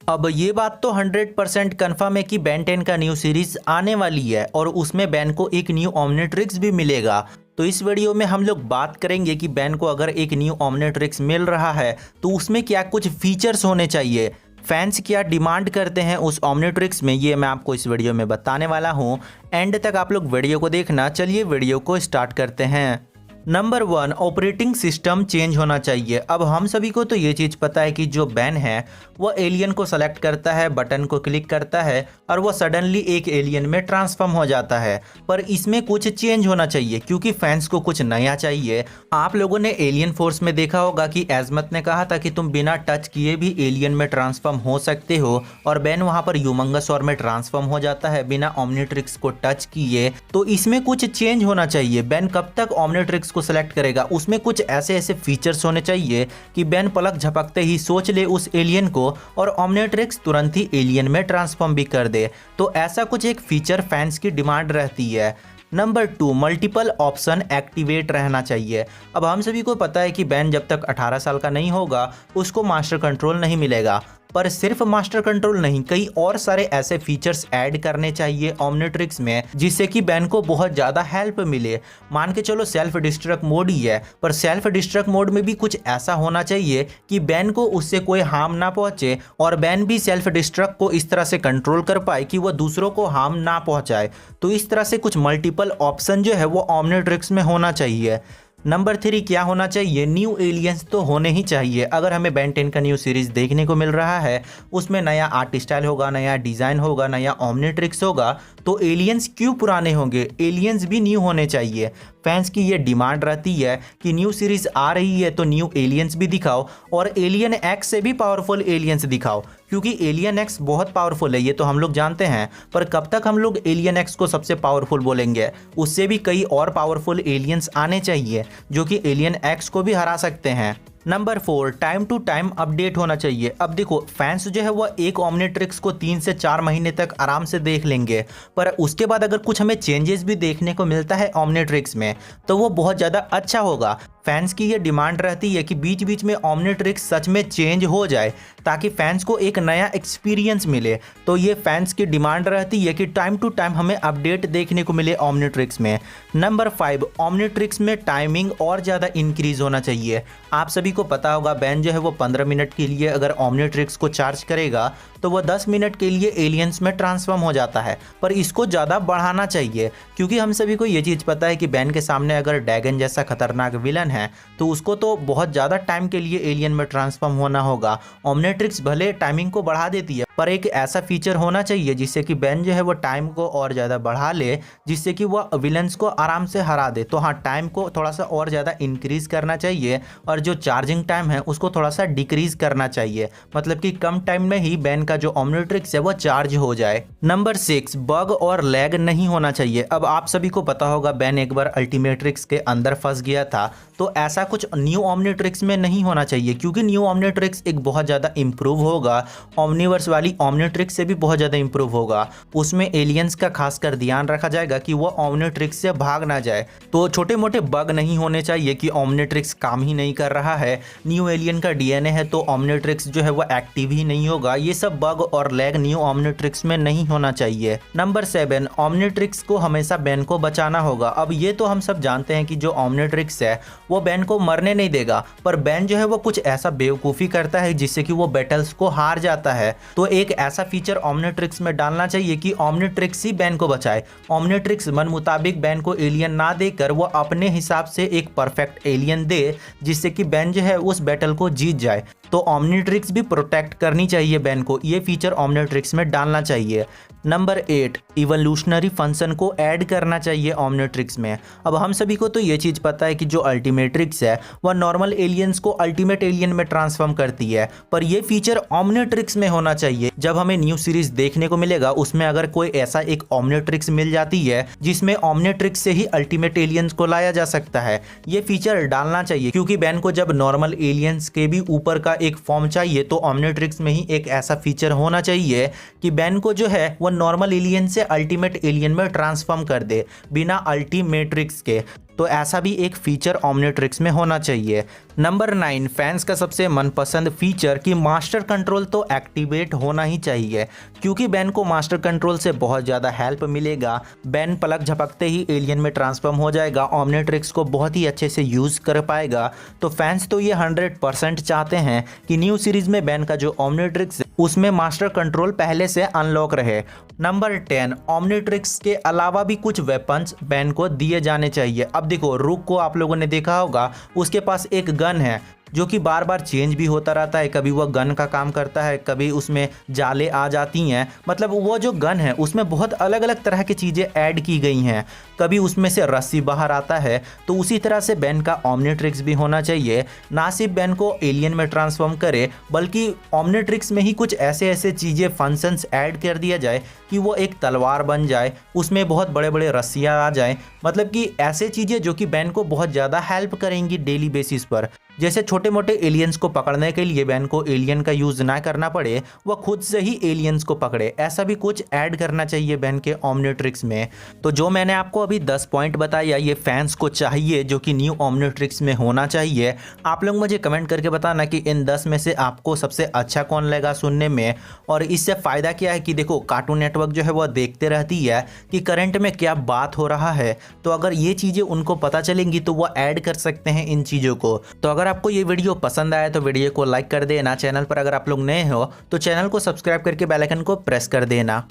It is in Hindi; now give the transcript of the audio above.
अब ये बात तो 100% कन्फर्म है कि बेन 10 का न्यू सीरीज आने वाली है और उसमें बेन को एक न्यू ओमनिट्रिक्स भी मिलेगा। तो इस वीडियो में हम लोग बात करेंगे कि बेन को अगर एक न्यू ओमनिट्रिक्स मिल रहा है तो उसमें क्या कुछ फीचर्स होने चाहिए, फैंस क्या डिमांड करते हैं उस ओमनिट्रिक्स में, ये मैं आपको इस वीडियो में बताने वाला हूँ। एंड तक आप लोग वीडियो को देखना। चलिए वीडियो को स्टार्ट करते हैं। नंबर 1, ऑपरेटिंग सिस्टम चेंज होना चाहिए। अब हम सभी को तो ये चीज़ पता है कि जो बेन है वह एलियन को सेलेक्ट करता है, बटन को क्लिक करता है और वह सडनली एक एलियन में ट्रांसफॉर्म हो जाता है। पर इसमें कुछ चेंज होना चाहिए क्योंकि फैंस को कुछ नया चाहिए। आप लोगों ने एलियन फोर्स में देखा होगा कि एजमत ने कहा था कि तुम बिना टच किए भी एलियन में ट्रांसफॉर्म हो सकते हो और बेन वहाँ पर ह्यूमंगसॉर में ट्रांसफॉर्म हो जाता है बिना ओमनिट्रिक्स को टच किए। तो इसमें कुछ चेंज होना चाहिए। बेन कब तक ओमनिट्रिक्स को सेलेक्ट करेगा, उसमें कुछ ऐसे ऐसे फीचर्स होने चाहिए कि बेन पलक झपकते ही सोच ले उस एलियन को और ओमनिट्रिक्स तुरंत ही एलियन में ट्रांसफॉर्म भी कर दे। तो ऐसा कुछ एक फीचर फैंस की डिमांड रहती है। नंबर 2, मल्टीपल ऑप्शन एक्टिवेट रहना चाहिए। अब हम सभी को पता है कि बेन जब तक 18 साल का नहीं होगा उसको मास्टर कंट्रोल नहीं मिलेगा। पर सिर्फ मास्टर कंट्रोल नहीं, कई और सारे ऐसे फीचर्स ऐड करने चाहिए ओमनिट्रिक्स में जिससे कि बेन को बहुत ज़्यादा हेल्प मिले। मान के चलो सेल्फ डिस्ट्रक्ट मोड ही है, पर सेल्फ डिस्ट्रक्ट मोड में भी कुछ ऐसा होना चाहिए कि बेन को उससे कोई हार्म ना पहुंचे और बेन भी सेल्फ डिस्ट्रक्ट को इस तरह से कंट्रोल कर पाए कि वह दूसरों को हार्म ना पहुंचाए। तो इस तरह से कुछ मल्टीपल ऑप्शन जो है वो ओमनिट्रिक्स में होना चाहिए। नंबर 3, क्या होना चाहिए, न्यू एलियंस तो होने ही चाहिए। अगर हमें बेन 10 का न्यू सीरीज देखने को मिल रहा है उसमें नया आर्ट स्टाइल होगा, नया डिज़ाइन होगा, नया ओमनिट्रिक्स होगा, तो एलियंस क्यों पुराने होंगे, एलियंस भी न्यू होने चाहिए। फैंस की ये डिमांड रहती है कि न्यू सीरीज आ रही है तो न्यू एलियंस भी दिखाओ और एलियन एक्स से भी पावरफुल एलियंस दिखाओ, क्योंकि एलियन एक्स बहुत पावरफुल है ये तो हम लोग जानते हैं। पर कब तक हम लोग एलियन एक्स को सबसे पावरफुल बोलेंगे, उससे भी कई और पावरफुल एलियंस आने चाहिए जो कि एलियन एक्स को भी हरा सकते हैं। Number 4, time to time update होना चाहिए। अब देखो फैंस जो है वह एक ओमनिट्रिक्स को 3 से 4 महीने तक आराम से देख लेंगे, पर उसके बाद अगर कुछ हमें चेंजेस भी देखने को मिलता है ओमनिट्रिक्स में तो वो बहुत ज़्यादा अच्छा होगा। फैंस की ये डिमांड रहती है कि बीच बीच में ओमनिट्रिक्स सच में चेंज हो जाए ताकि फैंस को एक नया एक्सपीरियंस मिले। तो ये फैंस की डिमांड रहती है कि टाइम टू टाइम हमें अपडेट देखने को मिले ओमनिट्रिक्स में। नंबर 5, ओमनिट्रिक्स में टाइमिंग और ज़्यादा इंक्रीज होना चाहिए। आप सभी को पता होगा बेन जो है वो 15 मिनट के लिए अगर ओमनिट्रिक्स को चार्ज करेगा तो वह 10 मिनट के लिए एलियंस में ट्रांसफॉर्म हो जाता है। पर इसको ज़्यादा बढ़ाना चाहिए क्योंकि हम सभी को ये चीज़ पता है कि बेन के सामने अगर ड्रैगन जैसा खतरनाक विलन है तो उसको तो बहुत ज़्यादा टाइम के लिए एलियन में ट्रांसफॉर्म होना होगा। ओमनिट्रिक्स भले टाइमिंग को बढ़ा देती है पर एक ऐसा फीचर होना चाहिए जिससे कि बेन जो है वो टाइम को और ज़्यादा बढ़ा ले, जिससे कि वह विलन्स को आराम से हरा दे। तो हाँ, टाइम को थोड़ा सा और ज़्यादा इंक्रीज़ करना चाहिए और जो चार्जिंग टाइम है उसको थोड़ा सा डिक्रीज़ करना चाहिए, मतलब कि कम टाइम में ही बेन का जो ओमनिट्रिक्स है वो चार्ज हो जाए। नंबर 6, बग और लैग नहीं होना चाहिए। अब आप सभी को पता होगा बेन एक बार अल्टीमेट्रिक्स के अंदर फंस गया था, तो ऐसा कुछ न्यू ओमनिट्रिक्स में नहीं होना चाहिए क्योंकि न्यू ओमनिट्रिक्स एक बहुत ज़्यादा इंप्रूव होगा, ओमनिवर्स वाली ओमनिट्रिक्स से भी बहुत ज़्यादा इंप्रूव होगा। उसमें एलियंस का खासकर ध्यान रखा जाएगा कि वह ओमनिट्रिक्स से भाग ना जाए। तो छोटे मोटे बग नहीं होने चाहिए कि ओमनिट्रिक्स काम ही नहीं कर रहा है, न्यू एलियन का डीएनए है तो ओमनिट्रिक्स जो है वो एक्टिव ही नहीं होगा। ये सब बग और लैग न्यू ओमनिट्रिक्स में नहीं होना चाहिए। नंबर 7, ओमनिट्रिक्स को हमेशा बेन को बचाना होगा। अब ये तो हम सब जानते हैं कि जो ओमनिट्रिक्स है वो बेन को मरने नहीं देगा, पर बेन जो है वो कुछ ऐसा बेवकूफ़ी करता है जिससे कि वो बैटल्स को हार जाता है। तो एक ऐसा फीचर ओमनिट्रिक्स में डालना चाहिए कि ओमनिट्रिक्स ही बेन को बचाए। ओमनिट्रिक्स मन मुताबिक बेन को एलियन ना देकर वो अपने हिसाब से एक परफेक्ट एलियन दे जिससे कि बेन जो है उस बैटल को जीत जाए। तो ओमनिट्रिक्स भी प्रोटेक्ट करनी चाहिए बेन को, ये फीचर ओमनिट्रिक्स में डालना चाहिए। नंबर 8, इवोल्यूशनरी फंक्शन को ऐड करना चाहिए ओमनिट्रिक्स में। अब हम सभी को तो ये चीज़ पता है कि जो अल्टीमेट्रिक्स है वह नॉर्मल एलियंस को अल्टीमेट एलियन में ट्रांसफॉर्म करती है, पर यह फीचर ओमनिट्रिक्स में होना चाहिए। जब हमें न्यू सीरीज देखने को मिलेगा उसमें अगर कोई ऐसा एक ओमनिट्रिक्स मिल जाती है जिसमें ओमनिट्रिक्स से ही अल्टीमेट एलियंस को लाया जा सकता है, ये फीचर डालना चाहिए क्योंकि बेन को जब नॉर्मल एलियंस के भी ऊपर का एक फॉर्म चाहिए तो ओमनिट्रिक्स में ही एक ऐसा फीचर होना चाहिए कि बेन को जो है वो नॉर्मल एलियन से अल्टीमेट एलियन में ट्रांसफॉर्म कर दे बिना अल्टीमेट्रिक्स के। तो ऐसा भी एक फीचर ओमनिट्रिक्स में होना चाहिए। नंबर 9, फैंस का सबसे मनपसंद फीचर कि मास्टर कंट्रोल तो एक्टिवेट होना ही चाहिए, क्योंकि बैन को मास्टर कंट्रोल से बहुत ज़्यादा हेल्प मिलेगा। बैन पलक झपकते ही एलियन में ट्रांसफॉर्म हो जाएगा, ओमनिट्रिक्स को बहुत ही अच्छे से यूज़ कर पाएगा। तो फैंस तो ये 100% चाहते हैं कि न्यू सीरीज में बैन का जो ओमनिट्रिक्स उसमें मास्टर कंट्रोल पहले से अनलॉक रहे। नंबर 10, ओमनिट्रिक्स के अलावा भी कुछ वेपन्स बैन को दिए जाने चाहिए। अब देखो, रूक को आप लोगों ने देखा होगा, उसके पास एक गन है जो कि बार बार चेंज भी होता रहता है। कभी वह गन का काम करता है, कभी उसमें जाले आ जाती हैं। मतलब वो जो गन है उसमें बहुत अलग अलग तरह की चीज़ें ऐड की गई हैं। कभी उसमें से रस्सी बाहर आता है। तो उसी तरह से बैन का ओमनिट्रिक्स भी होना चाहिए। ना सिर्फ बैन को एलियन में ट्रांसफॉर्म करे, बल्कि ओमनिट्रिक्स में ही कुछ ऐसे ऐसे चीज़ें फंक्शंस ऐड कर दिया जाए कि वो एक तलवार बन जाए, उसमें बहुत बड़े बड़े रस्सियाँ आ जाए। मतलब कि ऐसे चीज़ें जो कि बैन को बहुत ज़्यादा हेल्प करेंगी डेली बेसिस पर। जैसे छोटे मोटे एलियंस को पकड़ने के लिए बैन को एलियन का यूज़ ना करना पड़े, वह खुद से ही एलियंस को पकड़े। ऐसा भी कुछ ऐड करना चाहिए बैन के ओमनिट्रिक्स में। तो जो मैंने आपको अभी 10 पॉइंट बताया, ये फैंस को चाहिए जो कि न्यू ओमनिट्रिक्स में होना चाहिए। आप लोग मुझे कमेंट करके बताना कि इन 10 में से आपको सबसे अच्छा कौन लगा सुनने में। और इससे फ़ायदा क्या है कि देखो, कार्टून नेटवर्क जो है वह देखते रहती है कि करंट में क्या बात हो रहा है। तो अगर ये चीज़ें उनको पता चलेंगी तो वह ऐड कर सकते हैं इन चीज़ों को। तो अगर आपको ये वीडियो पसंद आया तो वीडियो को लाइक कर देना। चैनल पर अगर आप लोग नए हो तो चैनल को सब्सक्राइब करके बेल आइकन को प्रेस कर देना।